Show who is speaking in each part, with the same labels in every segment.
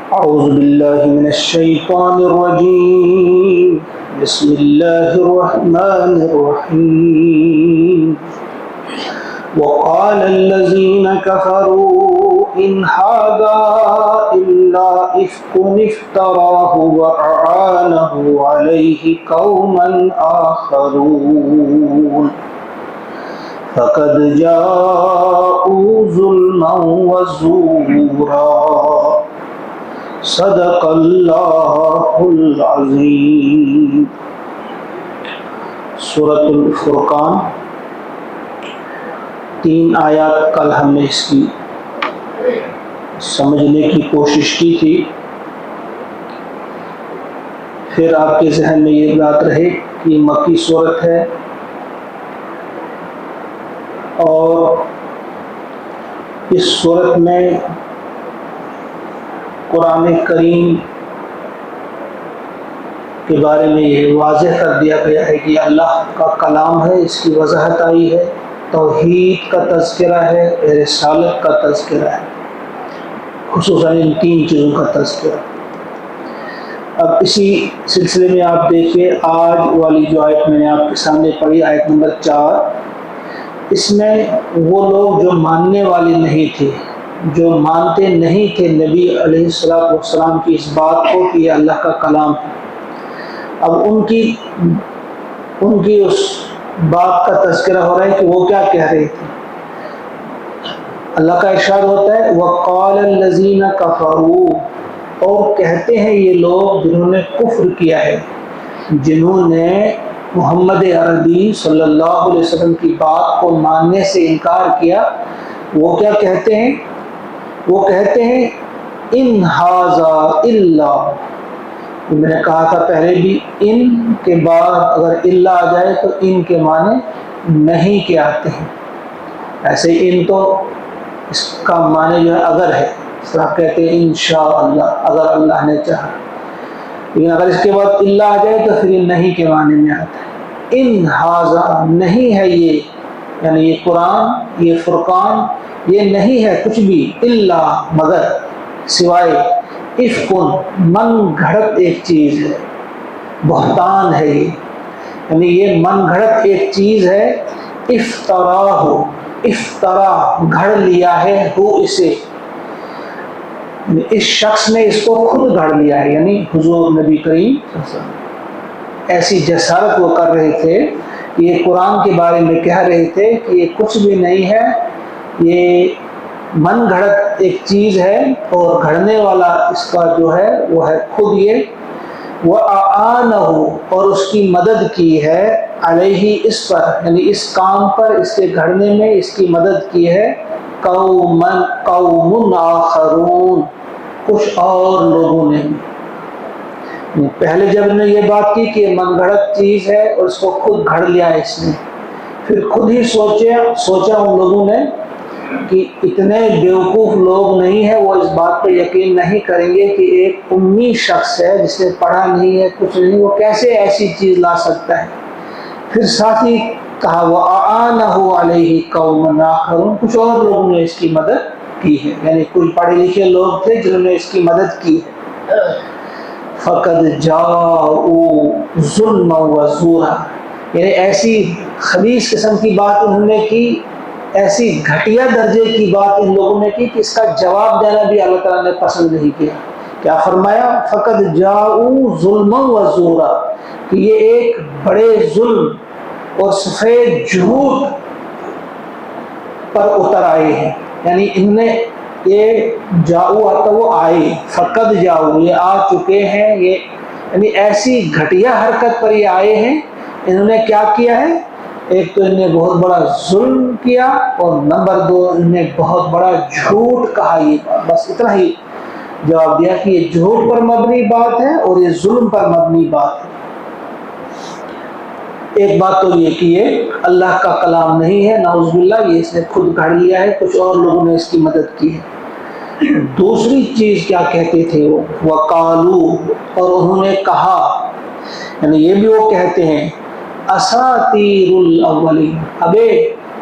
Speaker 1: أعوذ بالله من الشيطان الرجيم. بسم الله الرحمن الرحيم. وقال الذين كفروا إن هذا إلا إفك افتراه وأعانه عليه قوما آخرون فقد جاءوا ظلما وزورا صدق اللہ العظیم. سورۃ الفرقان 3 آیات کل ہم نے اس کی سمجھنے کی کوشش کی تھی. پھر آپ کے ذہن میں یہ بات رہے کہ مکی سورت ہے اور اس سورت میں قرآن کریم کے بارے میں یہ واضح کر دیا گیا ہے کہ اللہ کا کلام ہے، اس کی وضاحت آئی ہے، توحید کا تذکرہ ہے، رسالت کا تذکرہ ہے، خصوصاً ان 3 چیزوں کا تذکرہ. اب اسی سلسلے میں آپ دیکھیں آج والی جو آیت میں نے آپ کے سامنے پڑھی، آیت نمبر 4، اس میں وہ لوگ جو ماننے والے نہیں تھے، جو مانتے نہیں تھے نبی علیہ السلام کی اس بات کو کہ یہ اللہ کا کلام ہے، اب ان کی اس بات کا تذکرہ ہو رہا ہے کہ وہ کیا کہہ رہے تھے. اللہ کا ارشاد ہوتا ہے وَقَالَ الَّذِينَ كَفَرُوا، اور کہتے ہیں یہ لوگ جنہوں نے کفر کیا ہے، جنہوں نے محمد عربی صلی اللہ علیہ وسلم کی بات کو ماننے سے انکار کیا، وہ کیا کہتے ہیں؟ وہ کہتے ہیں ان ھذا الا، میں نے کہا تھا پہلے بھی، ان کے بعد اگر الا آ جائے تو ان کے معنی نہیں کے آتے ہیں. ایسے ان تو اس کا معنی جو ہے اگر ہے، اس طرح کہتے ہیں انشاءاللہ، اگر اللہ نے چاہا. لیکن اگر اس کے بعد الا آ جائے تو پھر یہ نہیں کے معنی میں آتا ہے. ان ھذا، نہیں ہے یہ، یعنی یہ قرآن، یہ فرقان، یہ نہیں ہے کچھ بھی، الا مگر، سوائے، افکن، من گھڑت ایک چیز ہے، بہتان ہے یہ، یعنی یہ من گھڑت ایک چیز ہے. افتراہ، افطرا، گھڑ لیا ہے، ہو اسے، اس شخص نے اس کو خود گھڑ لیا ہے، یعنی حضور نبی کریم صلی اللہ علیہ وسلم. ایسی جسارت وہ کر رہے تھے کہ یہ قرآن کے بارے میں کہہ رہے تھے کہ یہ کچھ بھی نہیں ہے، یہ من گھڑت ایک چیز ہے اور گھڑنے والا اس کا جو ہے وہ ہے خود یہ. وَأَعَانَهُ، اور اس کی مدد کی ہے، علیہ، اس پر، یعنی اس کام پر، اس کے گھڑنے میں اس کی مدد کی ہے، قوم آخرون، کچھ اور لوگوں نے. پہلے جب انہوں نے یہ بات کی کہ من گھڑت چیز ہے اور اس کو خود گھڑ لیا ہے اس نے، پھر خود ہی سوچا ان لوگوں نے کہ اتنے بیوقوف لوگ نہیں ہیں، وہ اس بات پہ یقین نہیں کریں گے کہ ایک امی شخص ہے جس نے پڑھا نہیں ہے، کچھ نہیں، وہ کیسے ایسی چیز لا سکتا ہے. پھر ساتھ ہی کہا وَأَعَانَهُ عَلَيْهِ قَوْمٌ آخَرُونَ، کچھ اور لوگوں نے اس کی مدد کی ہے، یعنی کوئی پڑھے لکھے لوگ تھے جنہوں نے اس کی مدد کی ہے. فَقَدْ جَاءُوا ظُلْمًا وَزُورًا، یعنی ایسی خبیث قسم کی بات انہوں نے کی، ایسی گھٹیا درجے کی بات ان لوگوں نے کی کہ اس کا جواب دینا بھی اللہ تعالیٰ نے پسند نہیں کیا. کیا فرمایا؟ فَقَدْ جَاءُوا ظُلْمًا وَزُورًا، کہ یہ ایک بڑے ظلم اور سفید جھوٹ پر اتر آئے ہیں. یعنی انہوں نے یہ جاؤ آتا وہ آئے، فقد جاؤ، یہ آ چکے ہیں، یہ یعنی ایسی گھٹیا حرکت پر یہ آئے ہیں. انہوں نے کیا کیا ہے؟ ایک تو انہوں نے بہت بڑا ظلم کیا، اور نمبر 2 انہوں نے بہت بڑا جھوٹ کہا. یہ بس اتنا ہی جواب دیا کہ یہ جھوٹ پر مبنی بات ہے اور یہ ظلم پر مبنی بات ہے. ایک بات تو یہ کہ یہ اللہ کا کلام نہیں ہے، نعوذ باللہ، یہ اس نے خود گھڑ لیا ہے، کچھ اور لوگوں نے اس کی مدد کی ہے. دوسری چیز کیا کہتے تھے وہ؟ وَقَالُوا، اور انہوں نے کہا، یعنی یہ بھی وہ کہتے ہیں اساطیر الاولین. ابے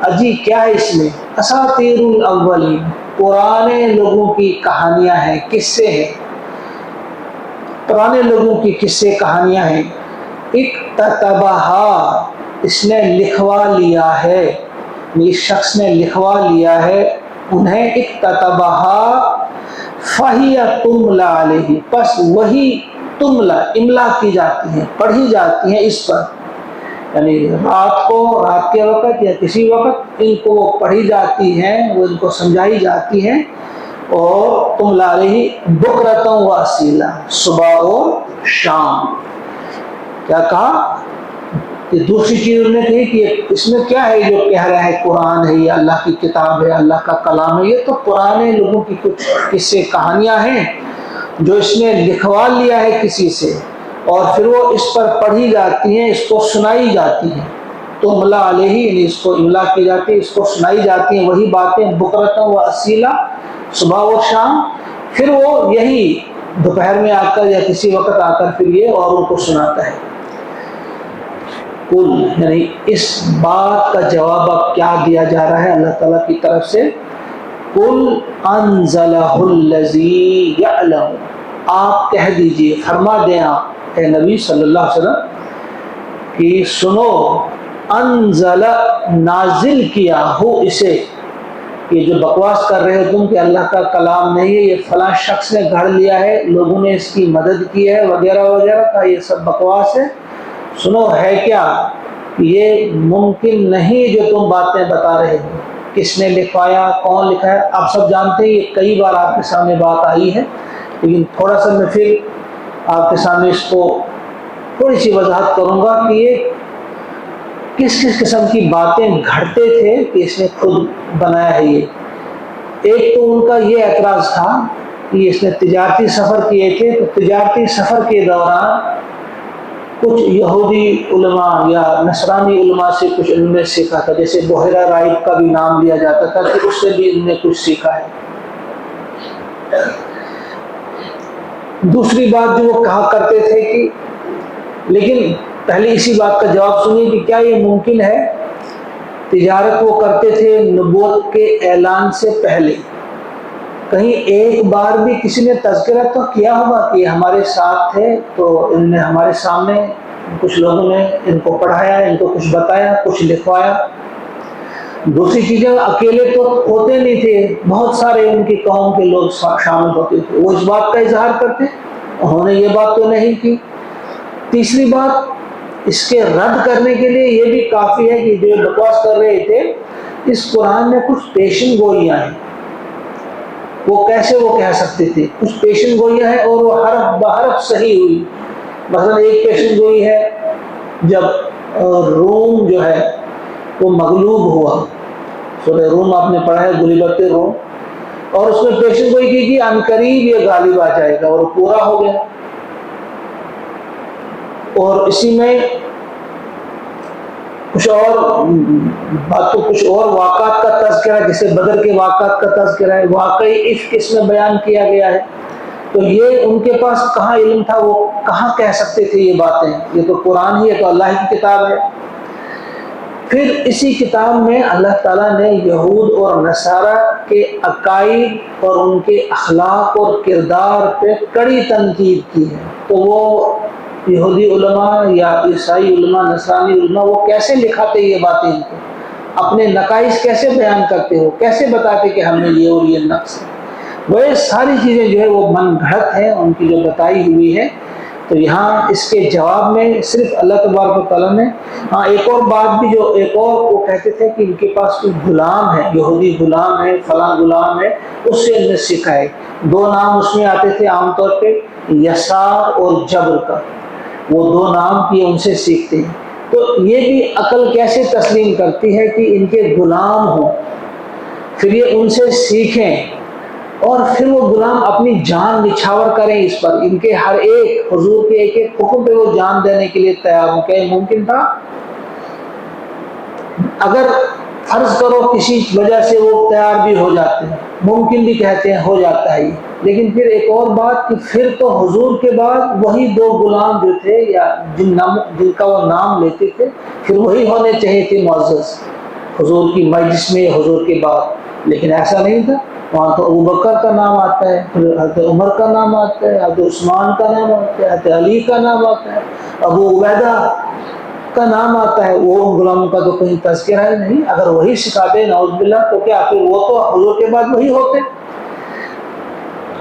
Speaker 1: اجی کیا ہے اس میں؟ اساطیر الاولین، پرانے لوگوں کی کہانیاں ہیں، قصے ہیں. پرانے لوگوں کی قصے کہانیاں ہیں. اکتتبہا اس نے لکھوا لیا ہے، اس شخص نے لکھوا لیا ہے انہیں. اکتتبہا فہی تملا علیہ پس وہی تملا املا کی جاتی ہیں، پڑھی جاتی ہیں اس پر، یعنی رات کے وقت یا کسی وقت ان کو وہ پڑھی جاتی ہیں، وہ ان کو سمجھائی جاتی ہیں. اور تملا علیہ بکرۃ و اصیلا صبح اور شام. کیا کہا کہ دوسری چیز انہوں نے کہی کہ اس میں کیا ہے جو کہہ رہا ہے قرآن ہے یا اللہ کی کتاب ہے، اللہ کا کلام ہے، یہ تو پرانے لوگوں کی کچھ قصے کہانیاں ہیں جو اس نے لکھوا لیا ہے کسی سے، اور پھر وہ اس پر پڑھی جاتی ہیں، اس کو سنائی جاتی ہیں. تو تملا علیہ یعنی اس کو املا کی جاتی ہے، اس کو سنائی جاتی ہیں وہی باتیں بکرۃ و اصیلا صبح و شام. پھر وہ یہی دوپہر میں آ کر یا کسی وقت آ کر پھر یہ اوروں کو سناتا ہے. کل یعنی اس بات کا جواب اب کیا دیا جا رہا ہے اللہ تعالیٰ کی طرف سے. کل انزلہ الذی یعلم، آپ کہہ دیجئے، فرما دیں آپ اے نبی صلی اللہ علیہ وسلم کہ سنو، انزل نازل کیا ہو اسے. یہ جو بکواس کر رہے ہو تم کہ اللہ کا کلام نہیں ہے، یہ فلاں شخص نے گھڑ لیا ہے، لوگوں نے اس کی مدد کی ہے وغیرہ وغیرہ کا، یہ سب بکواس ہے. سنو ہے کیا، یہ ممکن نہیں جو تم باتیں بتا رہے ہو. کس نے لکھوایا، کون لکھا ہے، آپ سب جانتے ہیں، یہ کئی بار آپ کے سامنے بات آئی ہے، لیکن تھوڑا سا میں پھر آپ کے سامنے اس کو تھوڑی سی وضاحت کروں گا کہ یہ کس کس قسم کی باتیں گھڑتے تھے کہ اس نے خود بنایا ہے. یہ ایک تو ان کا یہ اعتراض تھا کہ اس نے تجارتی سفر کیے تھے، تو تجارتی سفر کے دوران کچھ یہودی علماء یا نصرانی علماء سے کچھ انہوں نے سیکھا تھا، جیسے بحیرہ راہب کا بھی نام لیا جاتا تھا کہ اس سے بھی انہوں نے کچھ سیکھا ہے. دوسری بات جو وہ کہا کرتے تھے کہ، لیکن پہلے اسی بات کا جواب سنیے کہ کیا یہ ممکن ہے، تجارت وہ کرتے تھے نبوت کے اعلان سے پہلے، کہیں ایک بار بھی کسی نے تذکرہ تو کیا ہوگا کہ ہمارے ساتھ تھے تو ان نے ہمارے سامنے کچھ لوگوں نے ان کو پڑھایا، ان کو کچھ بتایا، کچھ لکھوایا. دوسری چیزیں اکیلے تو ہوتے نہیں تھے، بہت سارے ان کی قوم کے لوگ شامل ہوتے تھے، وہ اس بات کا اظہار کرتے، انہوں نے یہ بات تو نہیں کی. تیسری بات اس کے رد کرنے کے لیے یہ بھی کافی ہے کہ جو بکواس کر رہے تھے اس قرآن میں کچھ پیشن گوئیاں ہیں. وہ کیسے وہ کہہ سکتے تھے، کچھ پیشن گوئیاں ہیں اور وہ حرف بحرف صحیح ہوئی. مثلا ایک پیشن گوئی ہے جب روم جو ہے وہ مغلوب ہوا، سورہ روم آپ نے پڑھا ہے، غلبت روم، اور اس میں پیشن گوئی کی کہ عنقریب یہ غالب آ جائے گا، اور پورا ہو گیا. اور اسی میں کچھ اور باتوں، کچھ اور واقعات کا تذکرہ، جیسے بدر کے واقعات کا تذکرہ ہے، واقعی عشق اس میں بیان کیا گیا ہے. تو یہ ان کے پاس کہاں علم تھا، وہ کہاں کہہ سکتے تھے یہ باتیں، یہ تو قرآن ہی ہے، تو اللہ کی کتاب ہے. پھر اسی کتاب میں اللہ تعالیٰ نے یہود اور نصارہ کے عقائد اور ان کے اخلاق اور کردار پہ کڑی تنقید کی ہے. تو وہ یہودی علماء یا عیسائی علماء، نصرانی علماء، وہ کیسے لکھاتے یہ باتیں، ان کو اپنے نقائص کیسے بیان کرتے ہو، کیسے بتاتے کہ ہم نے یہ اور یہ نقص ہے. وہ ساری چیزیں جو ہے وہ من گھڑت ہیں ان کی جو بتائی ہوئی ہے. تو یہاں اس کے جواب میں صرف اللہ تبارک و تعالیٰ نے، ہاں ایک اور بات بھی، جو ایک اور وہ کہتے تھے کہ ان کے پاس کوئی غلام ہے، یہودی غلام ہے، فلاں غلام ہے، اس سے انہیں سیکھا ہے. دو نام اس میں آتے تھے عام طور پہ، یسار اور جبر کا، وہ دو نام کی ان سے سیکھتے ہیں. تو یہ بھی عقل کیسے تسلیم کرتی ہے کہ ان کے غلام ہوں، پھر یہ ان سے سیکھیں، اور پھر وہ غلام اپنی جان نچھاور کریں اس پر، ان کے ہر ایک حضور کے ایک ایک حکم پہ وہ جان دینے کے لیے تیار ہوں. کیا یہ ممکن تھا؟ اگر فرض کرو کسی وجہ سے وہ تیار بھی ہو جاتے ہیں، ممکن بھی کہتے ہیں، ہو جاتا ہے یہ، لیکن پھر ایک اور بات کہ پھر تو حضور کے بعد وہی دو غلام جو تھے یا جن کا وہ نام لیتے تھے، پھر وہی ہونے چاہیے تھے معزز. حضور کی مجلس میں، حضور کے بعد، لیکن ایسا نہیں تھا. وہاں تو ابو بکر کا نام آتا ہے، پھر حضرت عمر کا نام آتا ہے، حضرت عثمان کا نام آتا ہے، حضرت علی کا نام آتا ہے، ابو عبیدہ کا نام آتا ہے. وہ غلاموں کا تو کہیں تذکرہ ہی نہیں. اگر وہی سکھاتے نعوذ باللہ تو کیا پھر وہ تو حضور کے بعد وہی ہوتے.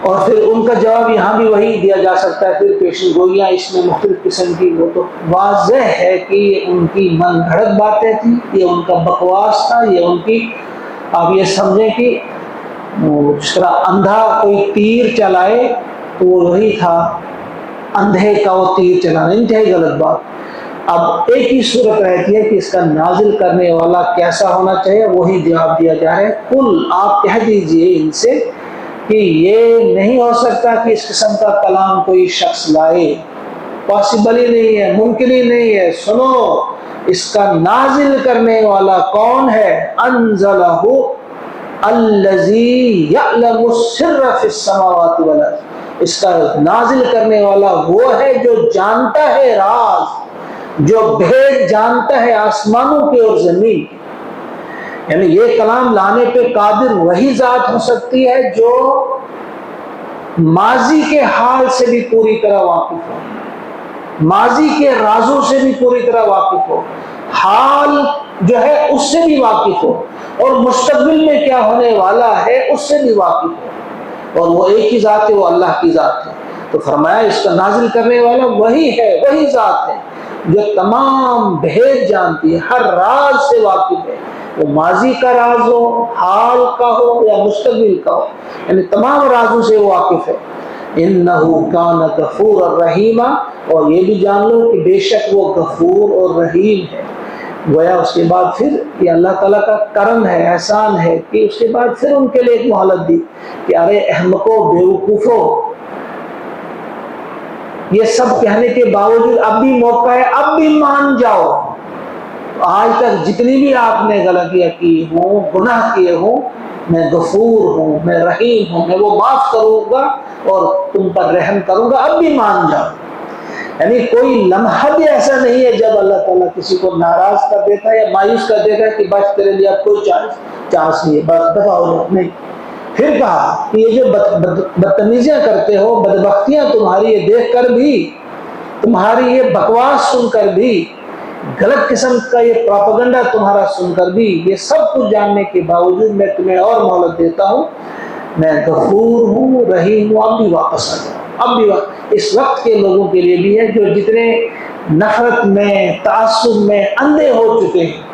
Speaker 1: اور پھر ان کا جواب یہاں بھی وہی دیا جا سکتا ہے. پھر پیشن گوئیاں اس میں مختلف قسم کی، وہ تو واضح ہے کہ یہ ان کی من گھڑت باتیں تھیں، یہ ان کا بکواس تھا، یہ ان کی، آپ یہ سمجھیں کہ جس طرح اندھا کوئی تیر چلائے تو وہ وہی تھا، اندھے کا وہ تیر چلانا، انتہائی غلط بات. اب ایک ہی صورت رہتی ہے کہ اس کا نازل کرنے والا کیسا ہونا چاہیے، وہی جواب دیا جا رہا ہے. کل آپ کہہ دیجئے ان سے کہ یہ نہیں ہو سکتا کہ اس قسم کا کلام کوئی شخص لائے، پاسبل ہی نہیں ہے، ممکن ہی نہیں ہے. سنو، اس کا نازل کرنے والا کون ہے؟ انزلہ الذی یعلم السر فی السماوات والارض. اس کا نازل کرنے والا وہ ہے جو جانتا ہے راز، جو بھید جانتا ہے آسمانوں کے اور زمین کے. یعنی یہ کلام لانے پہ قادر وہی ذات ہو سکتی ہے جو ماضی کے حال سے بھی پوری طرح واقف ہو، ماضی کے رازوں سے بھی پوری طرح واقف ہو، حال جو ہے اس سے بھی واقف ہو، اور مستقبل میں کیا ہونے والا ہے اس سے بھی واقف ہو. اور وہ ایک ہی ذات ہے، وہ اللہ کی ذات ہے. تو فرمایا اس کا نازل کرنے والا وہی ہے، وہی ذات ہے جو تمام بھید جانتی ہے، ہر راز سے واقف ہے. وہ ماضی کا راز ہو، حال کا ہو یا مستقبل کا ہو، یعنی تمام رازوں سے وہ واقف ہے. انہو کان غفورا رحیما، اور یہ بھی جان لو کہ بے شک وہ غفور اور رحیم ہے. گویا اس کے بعد پھر یہ اللہ تعالیٰ کا کرم ہے، احسان ہے کہ اس کے بعد پھر ان کے لیے ایک مہلت دی کہ ارے احمقو، بیوقوفو، یہ سب کہنے کے باوجود اب بھی موقع ہے، اب بھی مان جاؤ. آج تک جتنی بھی آپ نے غلطیاں کی ہوں، گناہ کیے ہوں، میں غفور ہوں، میں رحیم ہوں، میں وہ معاف کروں گا اور تم پر رحم کروں گا، اب بھی مان جاؤ. یعنی کوئی لمحہ بھی ایسا نہیں ہے جب اللہ تعالیٰ کسی کو ناراض کر دیتا ہے یا مایوس کر دیتا ہے کہ بس تیرے لیے اب کوئی چانس نہیں ہے، بس دفع ہو جاؤ. نہیں. پھر کہا کہ یہ جو بدتمیزیاں کرتے ہو، بدبختیاں تمہاری یہ دیکھ کر بھی، تمہاری یہ بکواس سن کر بھی، غلط قسم کا یہ پروپیگنڈا تمہارا سن کر بھی، یہ سب کچھ جاننے کے باوجود میں تمہیں اور مہلت دیتا ہوں، میں غفور ہوں، رحیم ہوں، اب بھی واپس آ جاؤ. اب بھی اس وقت کے لوگوں کے لیے بھی ہے جو جتنے نفرت میں، تعصب میں اندھے ہو چکے ہیں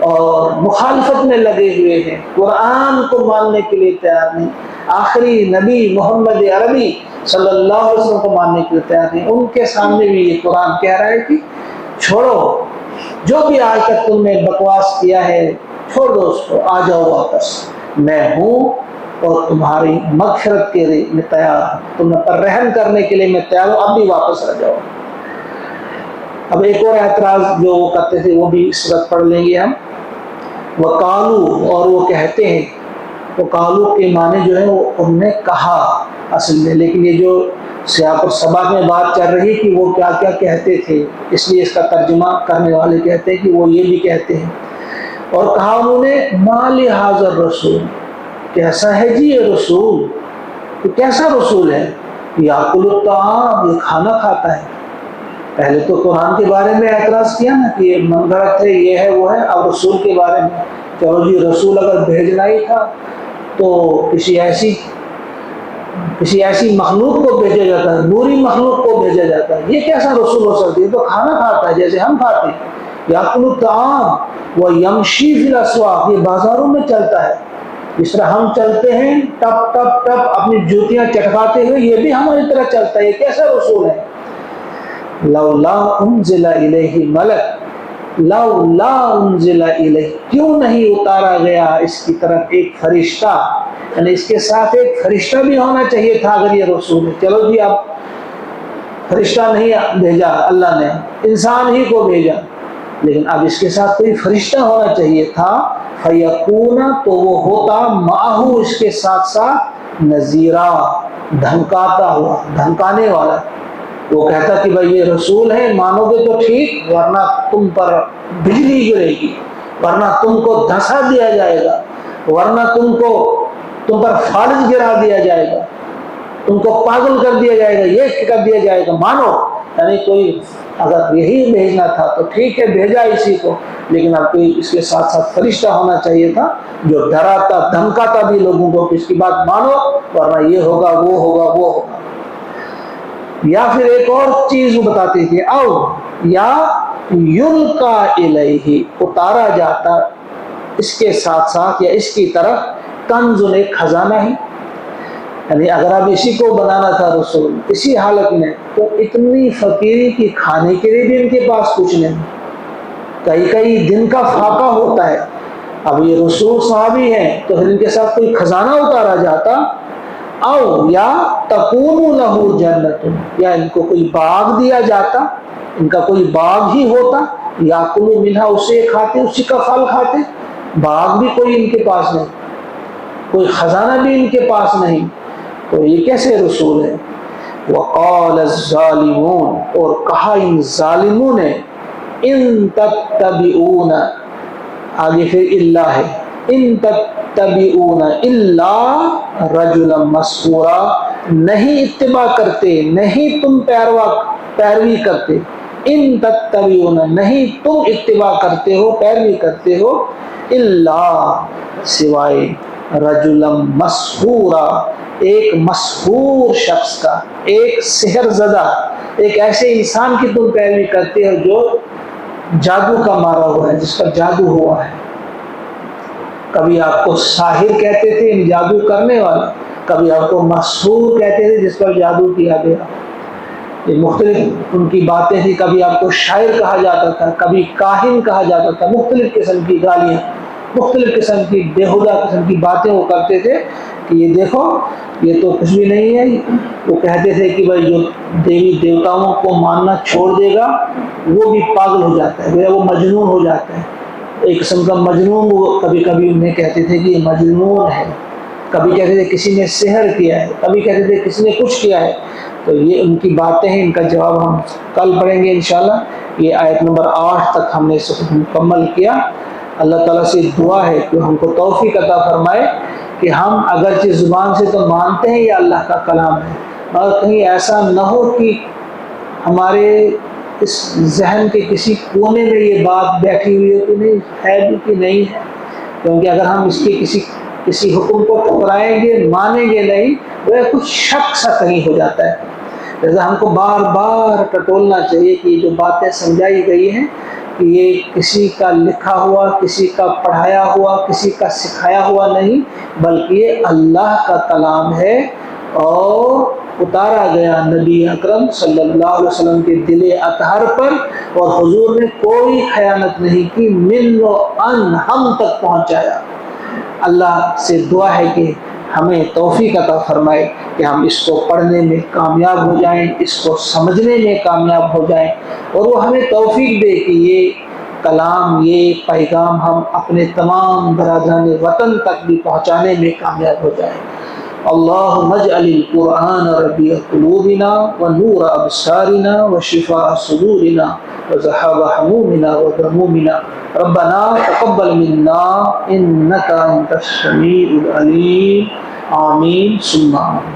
Speaker 1: اور مخالفت میں لگے ہوئے ہیں، قرآن کو ماننے کے لیے تیار نہیں، آخری نبی محمد عربی صلی اللہ علیہ وسلم کو ماننے کے لیے تیار نہیں. ان کے سامنے بھی یہ قرآن کہہ رہا ہے کہ چھوڑو، جو بھی آج تک تم نے بکواس کیا ہے چھوڑ دو اس کو، آ جاؤ واپس، میں ہوں اور تمہاری مغفرت کے لیے میں تیار ہوں، تم پر رحم کرنے کے لیے میں تیار ہوں، اب بھی واپس آ جاؤ. اب ایک اور اعتراض جو وہ کرتے تھے وہ بھی اس وقت پڑھ لیں گے ہم. وقالو، اور وہ کہتے ہیں، وقالو کے معنی جو ہے وہ انہوں نے کہا اصل میں، لیکن یہ جو سیاق اور سباق میں بات چل رہی کہ وہ کیا کیا کہتے تھے، اس لیے اس کا ترجمہ کرنے والے کہتے ہیں کہ وہ یہ بھی کہتے ہیں. اور کہا انہوں نے ما لہذا الرسول، کیسا ہے جی یہ رسول، تو کیسا رسول ہے، یاکل الطعام، یہ کھانا کھاتا ہے. پہلے تو قرآن کے بارے میں اعتراض کیا نا کہ یہ من گھڑت ہے، یہ ہے وہ ہے. اب رسول کے بارے میں، چلو جی رسول اگر بھیجنا ہی تھا تو کسی ایسی مخلوق کو بھیجا جاتا ہے، نوری مخلوق کو بھیجا جاتا ہے. یہ کیسا رسول ہو سکتی ہے، تو کھانا کھاتا ہے جیسے ہم کھاتے ہیں. یاکل الطعام و یمشی فی الاسواق، یہ بازاروں میں چلتا ہے جس طرح ہم چلتے ہیں ٹپ ٹپ ٹپ اپنی جوتیاں چٹکاتے ہوئے، یہ بھی ہماری طرح چلتا ہے. یہ کیسا رسول ہے. لولا انزل الیہ ملک، لولا انزل الیہ، کیوں نہیں اتارا گیا اس کی طرف ایک فرشتہ، یعنی اس کے ساتھ ایک فرشتہ بھی ہونا چاہیے تھا اگر یہ رسول ہے. چلو جی اب فرشتہ نہیں بھیجا اللہ نے، انسان ہی کو بھیجا، لیکن اب اس کے ساتھ کوئی فرشتہ ہونا چاہیے تھا. فیکون، تو وہ ہوتا، معہو، اس کے ساتھ ساتھ، نذیرا، دھمکاتا ہوا، دھمکانے والا. وہ کہتا کہ بھائی یہ رسول ہے، مانو گے تو ٹھیک ورنہ تم پر بجلی گرے گی، ورنہ تم کو دھنسا دیا جائے گا، ورنہ تم پر فالج گرا دیا جائے گا، تم کو پاگل کر دیا جائے گا، یہ کر دیا جائے گا، مانو۔ یعنی کوئی اگر یہی بھیجنا تھا تو ٹھیک ہے، بھیجا اسی کو، لیکن اب کوئی اس کے ساتھ ساتھ فرشتہ ہونا چاہیے تھا جو ڈراتا دھمکاتا بھی لوگوں کو کہ اس کی بات مانو ورنہ یہ ہوگا، وہ ہوگا، وہ ہوگا۔ یا پھر ایک اور چیز وہ بتاتے تھے، او یا یلقا الیہ، اتارا جاتا اس کے ساتھ ساتھ یا اس کی طرف کنز، ایک خزانہ ہی۔ یعنی اگر اب اسی کو بنانا تھا رسول اسی حالت میں، تو اتنی فقیری کی کھانے کے لیے بھی ان کے پاس کچھ نہیں، کئی دن کا فاقہ ہوتا ہے۔ اب یہ رسول صحابی ہیں تو پھر ان کے ساتھ کوئی خزانہ اتارا جاتا، او یا تکون لہ جنت، یا ان کو کوئی باغ دیا جاتا، ان کا کوئی باغ ہی ہوتا، یا کلو منہا، اسے کھاتے، اسی کا پھل کھاتے۔ باغ بھی کوئی ان کے پاس نہیں، کوئی خزانہ بھی ان کے پاس نہیں، تو یہ کیسے رسول ہے؟ وقال الظالمون، اور کہا ان ظالموں نے، ان تتبعون، آگے پھر اللہ ہے، ان تتبعون الا رجلا مسحورا، نہیں اتباع کرتے، نہیں تم پیروی کرتے، ان تتبعون، نہیں تم اتباع کرتے ہو، پیروی کرتے ہو، الا، سوائے، رجلا مسحورا، ایک مسحور شخص کا، ایک سحر زدہ، ایک ایسے انسان کی تم پیروی کرتے ہو جو جادو کا مارا ہوا ہے، جس کا جادو ہوا ہے۔ کبھی آپ کو ساحر کہتے تھے، جادو کرنے والا، کبھی آپ کو مسحور کہتے تھے جس پر جادو کیا گیا۔ یہ مختلف ان کی باتیں تھی، کبھی آپ کو شاعر کہا جاتا تھا، کبھی کاہن کہا جاتا تھا، مختلف قسم کی گالیاں، مختلف قسم کی بےہودہ قسم کی باتیں وہ کرتے تھے کہ یہ دیکھو یہ تو کچھ بھی نہیں ہے۔ وہ کہتے تھے کہ بھائی جو دیوی دیوتاؤں کو ماننا چھوڑ دے گا وہ بھی پاگل ہو جاتا ہے، وہ مجنون ہو جاتا ہے، ایک قسم کا مجنون۔ وہ کبھی کبھی انہیں کہتے تھے کہ یہ مجنون ہے، کبھی کہتے تھے کسی نے سحر کیا ہے، کبھی کہتے تھے کسی نے کچھ کیا ہے۔ تو یہ ان کی باتیں ہیں، ان کا جواب ہم کل پڑھیں گے انشاءاللہ۔ یہ آیت نمبر 8 تک ہم نے اس کو مکمل کیا۔ اللہ تعالیٰ سے دعا ہے کہ ہم کو توفیق عطا فرمائے کہ ہم اگرچہ زبان سے تو مانتے ہیں یہ اللہ کا کلام ہے، مگر کہیں ایسا نہ ہو کہ ہمارے اس ذہن کے کسی کونے میں یہ بات بیٹھی ہوئی ہے کہ نہیں ہے بھی کہ نہیں ہے، کیونکہ اگر ہم اس کے کسی حکم کو ٹھکرائیں گے، مانیں گے نہیں، وہ کچھ شک سا کہیں ہو جاتا ہے۔ لہذا ہم کو بار بار ٹٹولنا چاہیے کہ یہ جو باتیں سمجھائی گئی ہیں کہ یہ کسی کا لکھا ہوا، کسی کا پڑھایا ہوا، کسی کا سکھایا ہوا نہیں، بلکہ یہ اللہ کا کلام ہے، اور اتارا گیا نبی اکرم صلی اللہ علیہ وسلم کے دل اطہر پر، اور حضور نے کوئی خیانت نہیں کی، من و ان، ہم تک پہنچایا۔ اللہ سے دعا ہے کہ ہمیں توفیق عطا فرمائے کہ ہم اس کو پڑھنے میں کامیاب ہو جائیں، اس کو سمجھنے میں کامیاب ہو جائیں، اور وہ ہمیں توفیق دے کہ یہ کلام، یہ پیغام ہم اپنے تمام برادران وطن تک بھی پہنچانے میں کامیاب ہو جائیں۔ اللہم اجعل القرآن ربیع قلوبنا ونور ابصارنا وشفاء صدورنا وذهاب همومنا وغمومنا ربنا تقبل منا انك انت السميع العليم آمین ثم آمین۔